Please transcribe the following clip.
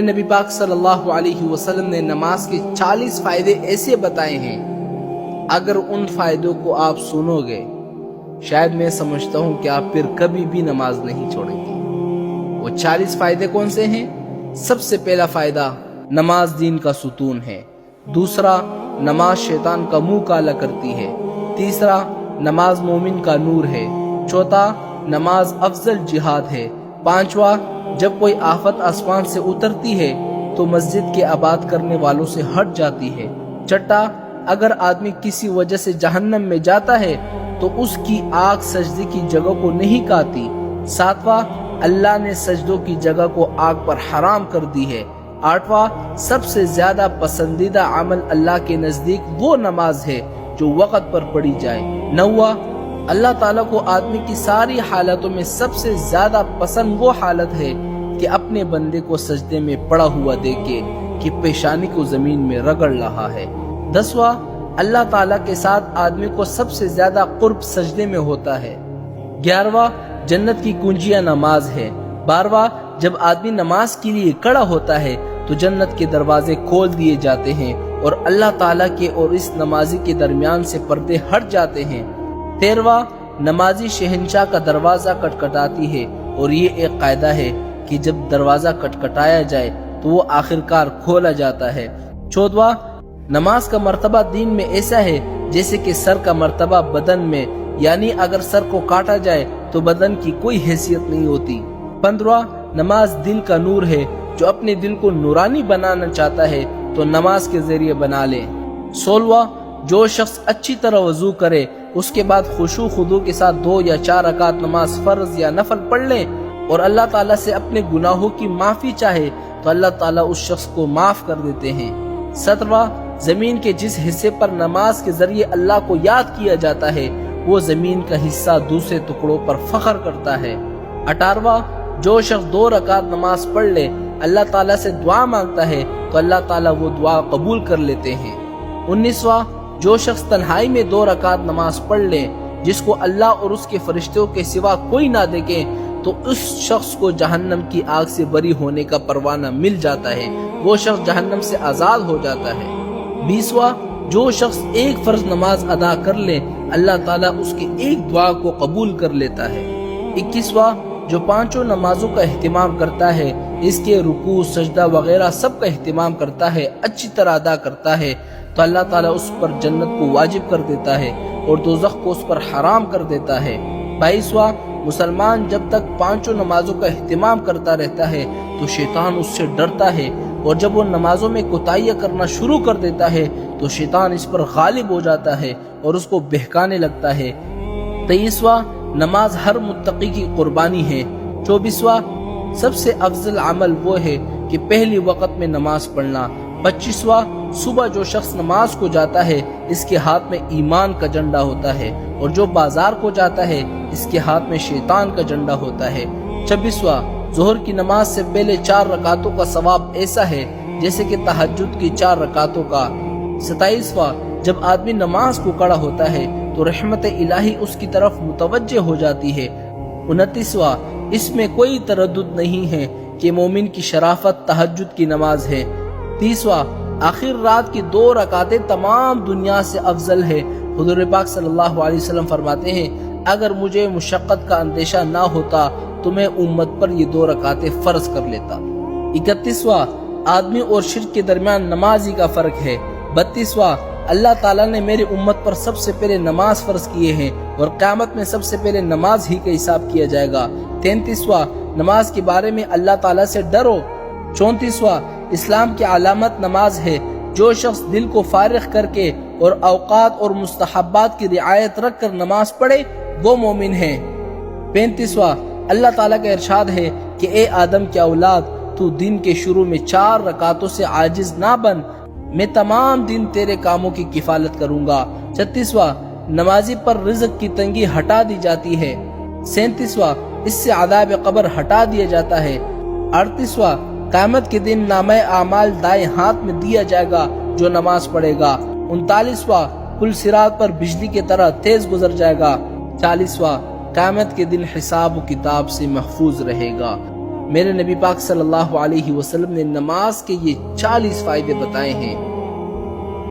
نبی پاک صلی اللہ علیہ وسلم نے نماز کے 40 فائدے ایسے بتائے ہیں، اگر ان فائدوں کو آپ سنو گے شاید میں سمجھتا ہوں کہ آپ پھر کبھی بھی نماز نہیں چھوڑیں گے۔ وہ 40 فائدے کون سے ہیں؟ سب سے پہلا فائدہ، نماز دین کا ستون ہے۔ دوسرا، نماز شیطان کا منہ کالا کرتی ہے۔ تیسرا، نماز مومن کا نور ہے۔ چوتھا، نماز افضل جہاد ہے۔ پانچواں، جب کوئی آفت آسمان سے اترتی ہے تو مسجد کے آباد کرنے والوں سے ہٹ جاتی ہے۔ چھٹا، اگر آدمی کسی وجہ سے جہنم میں جاتا ہے تو اس کی آگ سجدے کی جگہ کو نہیں کاتی۔ ساتواں، اللہ نے سجدوں کی جگہ کو آگ پر حرام کر دی ہے۔ آٹھواں، سب سے زیادہ پسندیدہ عمل اللہ کے نزدیک وہ نماز ہے جو وقت پر پڑھی جائے۔ نواں، اللہ تعالیٰ کو آدمی کی ساری حالتوں میں سب سے زیادہ پسند وہ حالت ہے کہ اپنے بندے کو سجدے میں پڑا ہوا دیکھے کہ پیشانی کو زمین میں رگڑ رہا ہے۔ دسواں، اللہ تعالیٰ کے ساتھ آدمی کو سب سے زیادہ قرب سجدے میں ہوتا ہے۔ گیارہواں، جنت کی کنجیاں نماز ہے۔ بارہواں، جب آدمی نماز کے لیے کھڑا ہوتا ہے تو جنت کے دروازے کھول دیے جاتے ہیں اور اللہ تعالیٰ کے اور اس نمازی کے درمیان سے پردے ہٹ جاتے ہیں۔ تیرہواں، نمازی شہنشاہ کا دروازہ کٹکھٹاتی ہے اور یہ ایک قاعدہ ہے کہ جب دروازہ کٹکھٹایا جائے تو وہ آخرکار کھولا جاتا ہے۔ چودہواں، نماز کا مرتبہ دین میں ایسا ہے جیسے کہ سر کا مرتبہ بدن میں، یعنی اگر سر کو کاٹا جائے تو بدن کی کوئی حیثیت نہیں ہوتی۔ پندرہواں، نماز دل کا نور ہے، جو اپنے دل کو نورانی بنانا چاہتا ہے تو نماز کے ذریعے بنا لے۔ سولہواں، جو شخص اچھی طرح وضو کرے اس کے بعد خشوع خضوع کے ساتھ 2 یا 4 رکعت نماز فرض یا نفل پڑھ لے اور اللہ تعالیٰ سے اپنے گناہوں کی معافی چاہے تو اللہ تعالیٰ اس شخص کو معاف کر دیتے ہیں۔ 17واں، زمین کے جس حصے پر نماز کے ذریعے اللہ کو یاد کیا جاتا ہے وہ زمین کا حصہ دوسرے ٹکڑوں پر فخر کرتا ہے۔ 18واں، جو شخص 2 رکعت نماز پڑھ لے اللہ تعالیٰ سے دعا مانگتا ہے تو اللہ تعالیٰ وہ دعا قبول کر لیتے ہیں۔ 19واں، جو شخص تنہائی میں 2 رکعت نماز پڑھ لے جس کو اللہ اور اس کے فرشتوں کے سوا کوئی نہ دیکھے تو اس شخص کو جہنم کی آگ سے بری ہونے کا پروانہ مل جاتا ہے، وہ شخص جہنم سے آزاد ہو جاتا ہے۔ 20واں، جو شخص ایک فرض نماز ادا کر لے اللہ تعالیٰ اس کی ایک دعا کو قبول کر لیتا ہے۔ 21واں، جو 5 نمازوں کا اہتمام کرتا ہے، اس کے رکوع سجدہ وغیرہ سب کا اہتمام کرتا ہے، اچھی طرح ادا کرتا ہے تو اللہ تعالیٰ اس پر جنت کو واجب کر دیتا ہے اور دوزخ کو اس پر حرام کر دیتا ہے۔ 22واں، مسلمان جب تک 5 نمازوں کا اہتمام کرتا رہتا ہے تو شیطان اس سے ڈرتا ہے اور جب وہ نمازوں میں کوتاہیاں کرنا شروع کر دیتا ہے تو شیطان اس پر غالب ہو جاتا ہے اور اس کو بہکانے لگتا ہے۔ 23واں، نماز ہر متقی کی قربانی ہے۔ 24واں، سب سے افضل عمل وہ ہے کہ پہلی وقت میں نماز پڑھنا۔ 25واں، صبح جو شخص نماز کو جاتا ہے اس کے ہاتھ میں ایمان کا جھنڈا ہوتا ہے اور جو بازار کو جاتا ہے اس کے ہاتھ میں شیطان کا جھنڈا ہوتا ہے۔ 26واں، ظہر کی نماز سے پہلے 4 رکعتوں کا ثواب ایسا ہے جیسے کہ تہجد کی 4 رکعتوں کا۔ 27واں، جب آدمی نماز کو کھڑا ہوتا ہے تو رحمت الہی اس کی طرف متوجہ ہو جاتی ہے۔ 29واں، اس میں کوئی تردد نہیں ہے کہ مومن کی شرافت تہجد کی نماز ہے۔ 30واں، آخر رات کی 2 رکعتیں تمام دنیا سے افضل ہے۔ حضور پاک صلی اللہ علیہ وسلم فرماتے ہیں اگر مجھے مشقت کا اندیشہ نہ ہوتا تو میں امت پر یہ 2 رکعتیں فرض کر لیتا۔ 31واں، آدمی اور شرک کے درمیان نماز ہی کا فرق ہے۔ 32واں، اللہ تعالیٰ نے میری امت پر سب سے پہلے نماز فرض کیے ہیں اور قیامت میں سب سے پہلے نماز ہی کا حساب کیا جائے گا۔ 33واں، نماز کے بارے میں اللہ تعالیٰ سے ڈرو۔ 34واں، اسلام کی علامت نماز ہے، جو شخص دل کو فارغ کر کے اور اوقات اور مستحبات کی رعایت رکھ کر نماز پڑھے وہ مومن ہے۔ 35واں، اللہ تعالیٰ کا ارشاد ہے کہ اے آدم کے اولاد تو دن کے شروع میں 4 رکعتوں سے عاجز نہ بن، میں تمام دن تیرے کاموں کی کفالت کروں گا۔ 36واں، نمازی پر رزق کی تنگی ہٹا دی جاتی ہے۔ 37واں، اس سے عذاب قبر ہٹا دیا جاتا ہے۔ 38واں، قیامت کے دن نامہ اعمال دائیں ہاتھ میں دیا جائے گا جو نماز پڑھے گا۔ 39واں، پل صراط پر بجلی کی طرح تیز گزر جائے گا۔ 40واں، قیامت کے دن حساب و کتاب سے محفوظ رہے گا۔ میرے نبی پاک صلی اللہ علیہ وسلم نے نماز کے یہ 40 فائدے بتائے ہیں